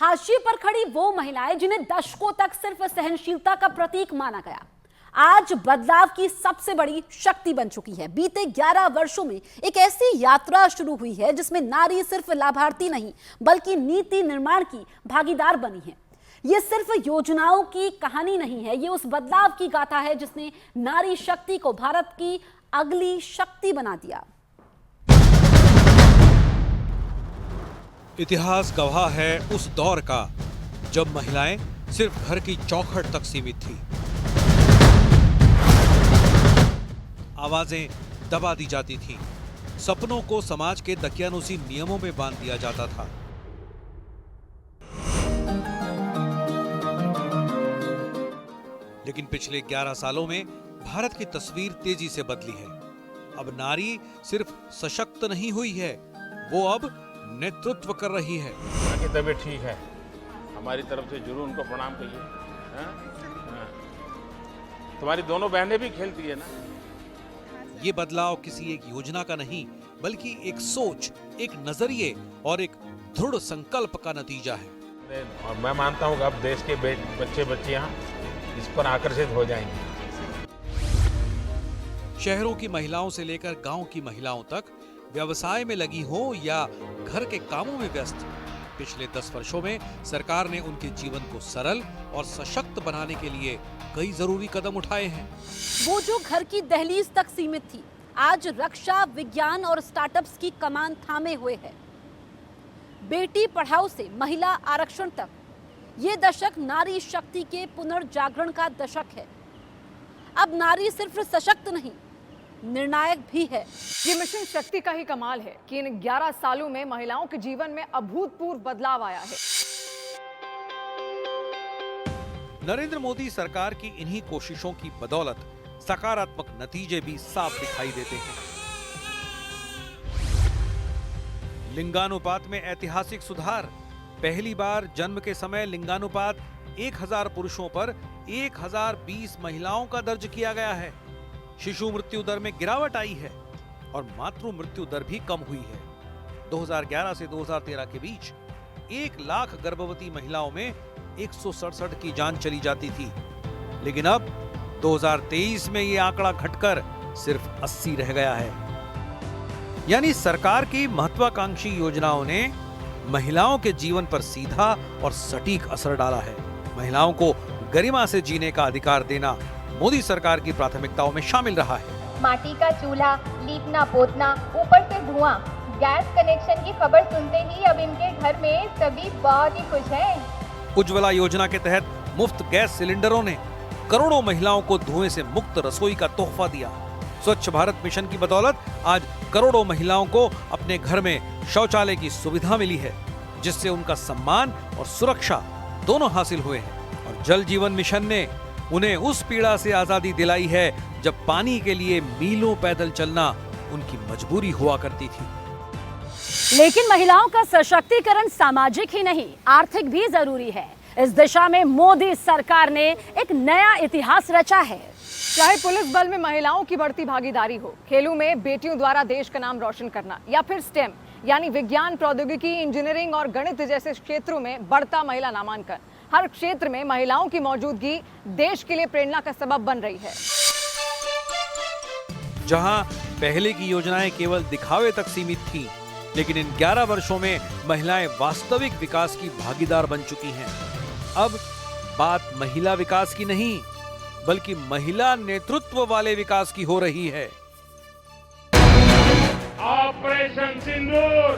हाशिए पर खड़ी वो महिलाएं जिन्हें दशकों तक सिर्फ सहनशीलता का प्रतीक माना गया, आज बदलाव की सबसे बड़ी शक्ति बन चुकी है। बीते 11 वर्षों में एक ऐसी यात्रा शुरू हुई है जिसमें नारी सिर्फ लाभार्थी नहीं बल्कि नीति निर्माण की भागीदार बनी है। ये सिर्फ योजनाओं की कहानी नहीं है, ये उस बदलाव की गाथा है जिसने नारी शक्ति को भारत की अगली शक्ति बना दिया। इतिहास गवाह है उस दौर का जब महिलाएं सिर्फ घर की चौखट तक सीमित थी। आवाजें दबा दी जाती थीं, सपनों को समाज के दकियानुसी नियमों में बांध दिया जाता था। लेकिन पिछले 11 सालों में भारत की तस्वीर तेजी से बदली है। अब नारी सिर्फ सशक्त नहीं हुई है, वो अब नेतृत्व कर रही है। उनकी तबीयत ठीक है, हमारी तरफ से जरूर उनको प्रणाम करिए। तुम्हारी दोनों बहनें भी खेलती है ना। ये बदलाव किसी एक योजना का नहीं बल्कि एक सोच, एक नजरिए और एक दृढ़ संकल्प का नतीजा है। और मैं मानता हूँ कि अब देश के बच्चे बच्चियां इस पर आकर्षित हो जाएंगे। शहरों की महिलाओं से लेकर गांव की महिलाओं तक, व्यवसाय में लगी हो या घर के कामों में व्यस्त, पिछले 10 वर्षों में सरकार ने उनके जीवन को सरल और सशक्त बनाने के लिए कई जरूरी कदम उठाए हैं। वो जो घर की दहलीज तक सीमित थी, आज रक्षा, विज्ञान और स्टार्टअप्स की कमान थामे हुए है। बेटी पढ़ाओ से महिला आरक्षण तक, ये दशक नारी शक्ति के पुनर्जागरण का दशक है। अब नारी सिर्फ सशक्त नहीं, निर्णायक भी है। ये मिशन शक्ति का ही कमाल है कि इन 11 सालों में महिलाओं के जीवन में अभूतपूर्व बदलाव आया है। नरेंद्र मोदी सरकार की इन्हीं कोशिशों की बदौलत सकारात्मक नतीजे भी साफ दिखाई देते हैं। लिंगानुपात में ऐतिहासिक सुधार। पहली बार जन्म के समय लिंगानुपात 1000 पुरुषों पर 1020 महिलाओं का दर्ज किया गया है। शिशु मृत्यु दर में गिरावट आई है और मातृ मृत्यु दर भी कम हुई है। 2011 से 2013 के बीच 1 लाख गर्भवती महिलाओं में 167 की जान चली जाती थी, लेकिन अब 2023 में ये आंकड़ा घटकर सिर्फ 80 रह गया है। यानी सरकार की महत्वाकांक्षी योजनाओं ने महिलाओं के जीवन पर सीधा और सटीक असर डाला है। महिलाओं को गरिमा से जीने का अधिकार देना मोदी सरकार की प्राथमिकताओं में शामिल रहा है। माटी का चूल्हा, लीपना पोतना, ऊपर से धुआं, गैस कनेक्शन की खबर सुनते ही अब इनके घर में सभी बहुत ही खुश हैं। उज्ज्वला योजना के तहत मुफ्त गैस सिलेंडरों ने करोड़ों महिलाओं को धुएं से मुक्त रसोई का तोहफा दिया। स्वच्छ भारत मिशन की बदौलत आज करोड़ों महिलाओं को अपने घर में शौचालय की सुविधा मिली है, जिससे उनका सम्मान और सुरक्षा दोनों हासिल हुए हैं। और जल जीवन मिशन ने उन्हें उस पीड़ा से आजादी दिलाई है जब पानी के लिए मीलों पैदल चलना उनकी मजबूरी हुआ करती थी। लेकिन महिलाओं का सशक्तिकरण सामाजिक ही नहीं, आर्थिक भी जरूरी है। इस दिशा में मोदी सरकार ने एक नया इतिहास रचा है। चाहे पुलिस बल में महिलाओं की बढ़ती भागीदारी हो, खेलों में बेटियों द्वारा देश का नाम रोशन करना, या फिर स्टेम यानी विज्ञान, प्रौद्योगिकी, इंजीनियरिंग और गणित जैसे क्षेत्रों में बढ़ता महिला नामांकन, हर क्षेत्र में महिलाओं की मौजूदगी देश के लिए प्रेरणा का सबब बन रही है। जहां पहले की योजनाएं केवल दिखावे तक सीमित थीं, लेकिन इन 11 वर्षों में महिलाएं वास्तविक विकास की भागीदार बन चुकी हैं। अब बात महिला विकास की नहीं बल्कि महिला नेतृत्व वाले विकास की हो रही है। ऑपरेशन सिंदूर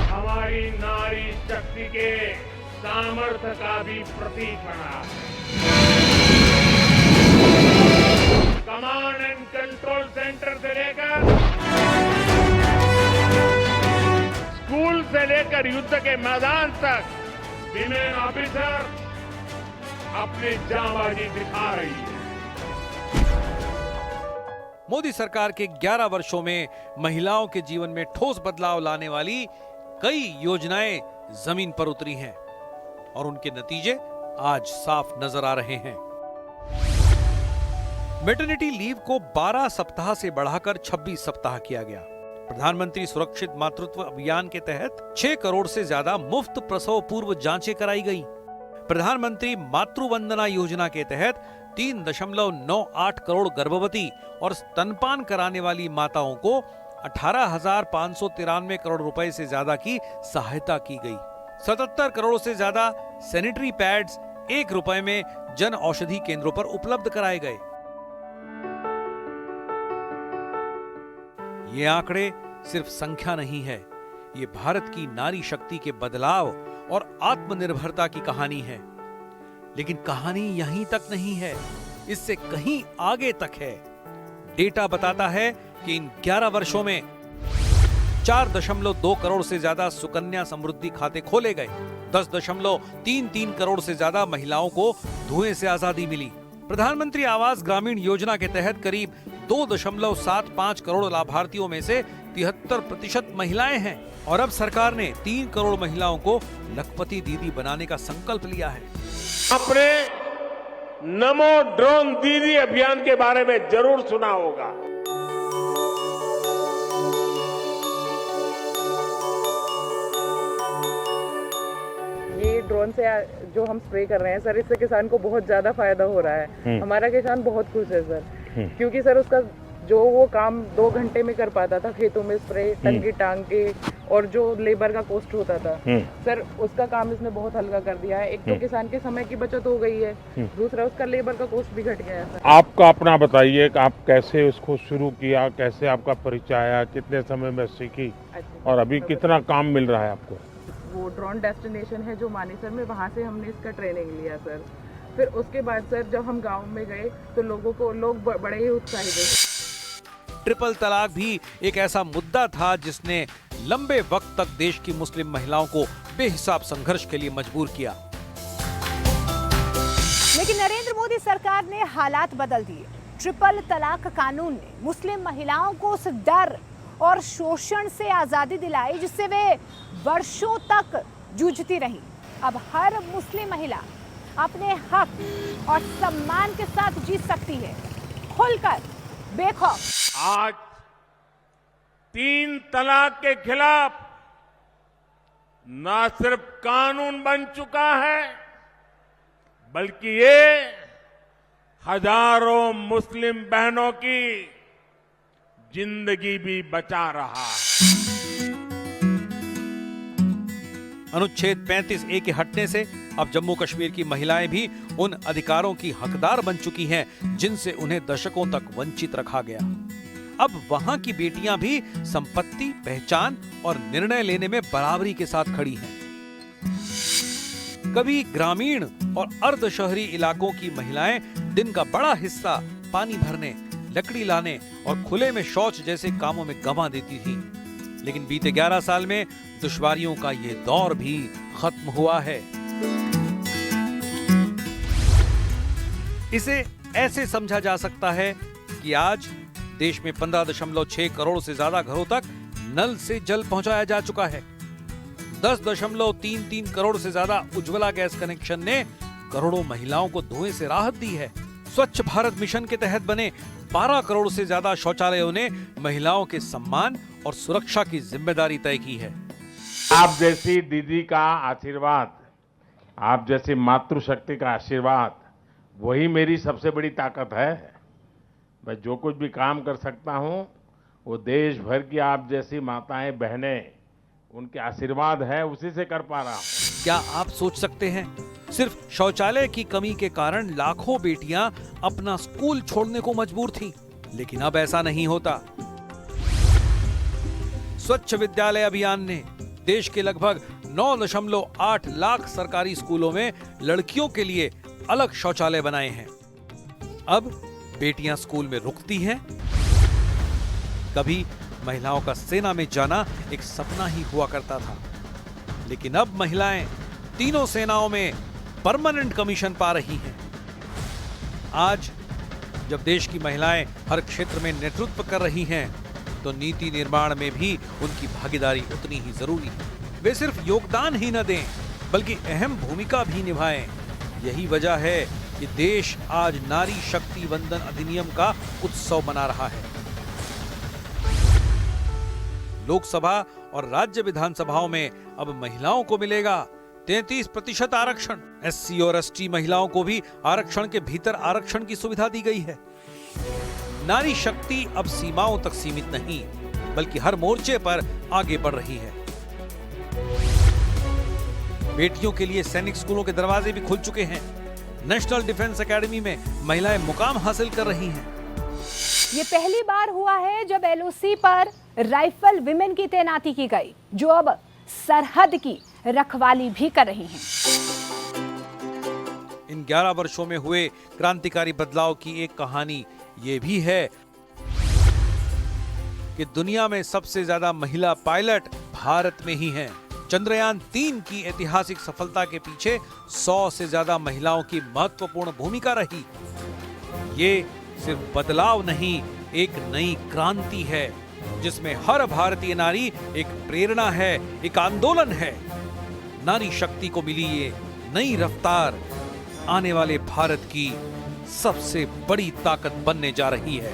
हमारी नारी शक्ति के सामर्थ्य का भी प्रतीक बना। कमांड एंड कंट्रोल सेंटर से लेकर स्कूल से लेकर युद्ध के मैदान तक विमेन ऑफिसर अपनी जांबाजी दिखा रही है। मोदी सरकार के 11 वर्षों में महिलाओं के जीवन में ठोस बदलाव लाने वाली कई योजनाएं जमीन पर उतरी हैं और उनके नतीजे आज साफ नजर आ रहे हैं। मैटरनिटी लीव को 12 सप्ताह से बढ़ाकर 26 सप्ताह किया गया। प्रधानमंत्री सुरक्षित मातृत्व अभियान के तहत 6 करोड़ से ज्यादा मुफ्त प्रसव पूर्व जांचें कराई गई। प्रधानमंत्री मातृ वंदना योजना के तहत 3.98 करोड़ गर्भवती और स्तनपान कराने वाली माताओं को 18,593 करोड़ रुपए से ज्यादा की सहायता की गई। 77 करोड़ से ज्यादा सैनिटरी पैड्स 1 रुपए में जन औषधि केंद्रों पर उपलब्ध कराए गए। ये आंकड़े सिर्फ संख्या नहीं है, ये भारत की नारी शक्ति के बदलाव और आत्मनिर्भरता की कहानी है। लेकिन कहानी यहीं तक नहीं है, इससे कहीं आगे तक है। डेटा बताता है कि इन 11 वर्षों में 4.2 करोड़ से ज्यादा सुकन्या समृद्धि खाते खोले गए। 10.33 करोड़ से ज्यादा महिलाओं को धुएं से आजादी मिली। प्रधानमंत्री आवास ग्रामीण योजना के तहत करीब 2.75 करोड़ लाभार्थियों में से 73% महिलाएं हैं और अब सरकार ने 3 करोड़ महिलाओं को लखपति दीदी बनाने का संकल्प लिया है। आपने नमो ड्रोन दीदी अभियान के बारे में जरूर सुना होगा। ये ड्रोन से जो हम स्प्रे कर रहे हैं सर, इससे किसान को बहुत ज्यादा फायदा हो रहा है। हमारा किसान बहुत खुश है सर, क्योंकि सर उसका जो वो काम 2 घंटे में कर पाता था खेतों में स्प्रे टंकी टांग के, और जो लेबर का कॉस्ट होता था सर, उसका काम इसने बहुत हल्का कर दिया है। एक तो किसान के समय की बचत हो गई है, दूसरा उसका लेबर का कॉस्ट भी घट गया है सर। आपका अपना बताइए कि आप कैसे उसको शुरू किया, कैसे आपका परिचय आया, कितने समय में सीखी और अभी कितना काम मिल रहा है आपको? वो ड्रोन डेस्टिनेशन है जो मानेसर में, वहाँ से हमने इसका ट्रेनिंग लिया सर। फिर उसके बाद सर जब हम गाँव में गए तो लोग बड़े ही उत्साहित थे। ट्रिपल तलाक भी एक ऐसा मुद्दा था जिसने लंबे वक्त तक देश की मुस्लिम महिलाओं को बेहिसाब संघर्ष के लिए मजबूर किया। लेकिन नरेंद्र मोदी सरकार ने हालात बदल दिए। ट्रिपल तलाक कानून ने मुस्लिम महिलाओं को उस डर और शोषण से आजादी दिलाई जिससे वे वर्षों तक जूझती रहीं। अब हर मुस्लिम महिला अपने हक और सम्मान के साथ जी सकती है, खुलकर, बेखौफ। आज 3 तलाक के खिलाफ न सिर्फ कानून बन चुका है, बल्कि ये हजारों मुस्लिम बहनों की जिंदगी भी बचा रहा है। अनुच्छेद 35A के हटने से अब जम्मू कश्मीर की महिलाएं भी उन अधिकारों की हकदार बन चुकी हैं जिनसे उन्हें दशकों तक वंचित रखा गया। अब वहां की बेटियां भी संपत्ति, पहचान और निर्णय लेने में बराबरी के साथ खड़ी हैं। कभी ग्रामीण और अर्ध शहरी इलाकों की महिलाएं दिन का बड़ा हिस्सा पानी भरने, लकड़ी लाने और खुले में शौच जैसे कामों में गंवा देती थी। लेकिन बीते 11 साल में दुश्वारियों का ये दौर भी खत्म हुआ है। इसे ऐसे समझा जा सकता है कि आज देश में 15.6 करोड़ से ज्यादा घरों तक नल से जल पहुंचाया जा चुका है। 10.33 करोड़ से ज्यादा उज्ज्वला गैस कनेक्शन ने करोड़ों महिलाओं को धुएं से राहत दी है। स्वच्छ भारत मिशन के तहत बने 12 करोड़ से ज्यादा शौचालयों ने महिलाओं के सम्मान और सुरक्षा की जिम्मेदारी तय की है। आप जैसी दीदी का आशीर्वाद, आप जैसी मातृशक्ति का आशीर्वाद, वही मेरी सबसे बड़ी ताकत है। मैं जो कुछ भी काम कर सकता हूं, वो देश भर की आप जैसी माताएं, बहनें, उनके आशीर्वाद है, उसी से कर पा रहा हूं। क्या आप सोच सकते हैं, सिर्फ शौचालय की कमी के कारण लाखों बेटियां अपना स्कूल छोड़ने को मजबूर थीं, लेकिन अब ऐसा नहीं होता। स्वच्छ विद्यालय अभियान ने देश के लगभग 9.8 लाख सरकारी स्कूलों में लड़कियों के लिए अलग शौचालय बनाए हैं। अब बेटियां स्कूल में रुकती हैं। कभी महिलाओं का सेना में जाना एक सपना ही हुआ करता था, लेकिन अब महिलाएं तीनों सेनाओं में परमानेंट कमीशन पा रही हैं। आज जब देश की महिलाएं हर क्षेत्र में नेतृत्व कर रही हैं, तो नीति निर्माण में भी उनकी भागीदारी उतनी ही जरूरी है। वे सिर्फ योगदान ही न दें, बल्कि अहम भूमिका भी निभाएं। यही वजह है कि देश आज नारी शक्ति वंदन अधिनियम का उत्सव मना रहा है। लोकसभा और राज्य विधानसभाओं में अब महिलाओं को मिलेगा 33% आरक्षण। एससी और एसटी महिलाओं को भी आरक्षण के भीतर आरक्षण की सुविधा दी गई है। नारी शक्ति अब सीमाओं तक सीमित नहीं, बल्कि हर मोर्चे पर आगे बढ़ रही है। बेटियों के लिए सैनिक स्कूलों के दरवाजे भी खुल चुके हैं। नेशनल डिफेंस एकेडमी में महिलाएं मुकाम हासिल कर रही हैं। ये पहली बार हुआ है जब एलओसी पर राइफल विमेन की तैनाती की गई, जो अब सरहद की रखवाली भी कर रही हैं। इन 11 वर्षों में हुए क्रांतिकारी बदलाव की एक कहानी ये भी है कि दुनिया में सबसे ज्यादा महिला पायलट भारत में ही हैं। चंद्रयान 3 की ऐतिहासिक सफलता के पीछे 100 से ज्यादा महिलाओं की महत्वपूर्ण भूमिका रही। ये सिर्फ बदलाव नहीं, एक नई क्रांति है जिसमें हर भारतीय नारी एक प्रेरणा है, एक आंदोलन है। नारी शक्ति को मिली ये नई रफ्तार आने वाले भारत की सबसे बड़ी ताकत बनने जा रही है।